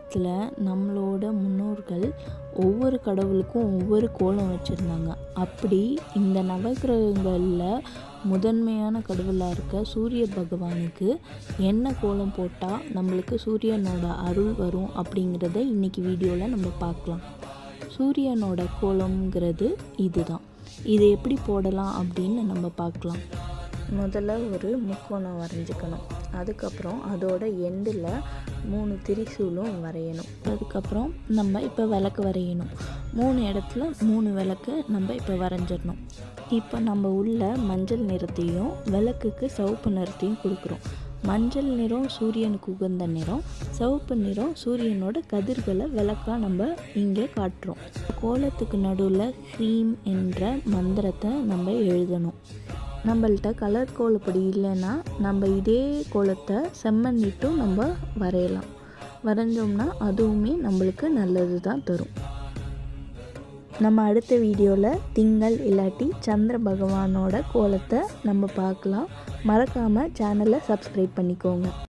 காலத்தில் நம்மளோட முன்னோர்கள் ஒவ்வொரு கடவுளுக்கும் ஒவ்வொரு கோலம் வச்சுருந்தாங்க. அப்படி இந்த நவகிரகங்களில் முதன்மையான கடவுளாக இருக்க சூரிய பகவானுக்கு என்ன கோலம் போட்டால் நம்மளுக்கு சூரியனோட அருள் வரும் அப்படிங்கிறத இன்றைக்கி வீடியோவில் நம்ம பார்க்கலாம். சூரியனோட கோலம்ங்கிறது இதுதான். இதை எப்படி போடலாம் அப்படின்னு நம்ம பார்க்கலாம். முதல்ல ஒரு முக்கோணம் வரைஞ்சிக்கணும். அதுக்கப்புறம் அதோட எண்டில் 3 திரிசூலும் வரையணும். அதுக்கப்புறம் நம்ம இப்போ விளக்கு வரையணும். 3 இடத்துல 3 விளக்கு நம்ம இப்போ வரைஞ்சிடணும். இப்போ நம்ம உள்ள மஞ்சள் நிறத்தையும் விளக்குக்கு சிவப்பு நிறத்தையும் கொடுக்குறோம். மஞ்சள் நிறம் சூரியனுக்கு உகந்த நிறம், சிவப்பு நிறம் சூரியனோட கதிர்களை விளக்காக நம்ம இங்கே காட்டுறோம். கோலத்துக்கு நடுவில் ஹ்ரீம் என்ற மந்திரத்தை நம்ம எழுதணும். நம்மள்கிட்ட கலர் கோலப்பொடி இல்லைன்னா நம்ம இதே கோலத்தை செம்மண்ணிட்டும் நம்ம வரையலாம். வரைஞ்சோம்னா அதுவுமே நம்மளுக்கு நல்லது தான் தரும். நம்ம அடுத்த வீடியோவில் திங்கள் இல்லாட்டி சந்திர பகவானோட கோலத்தை நம்ம பார்க்கலாம். மறக்காமல் சேனலை சப்ஸ்கிரைப் பண்ணிக்கோங்க.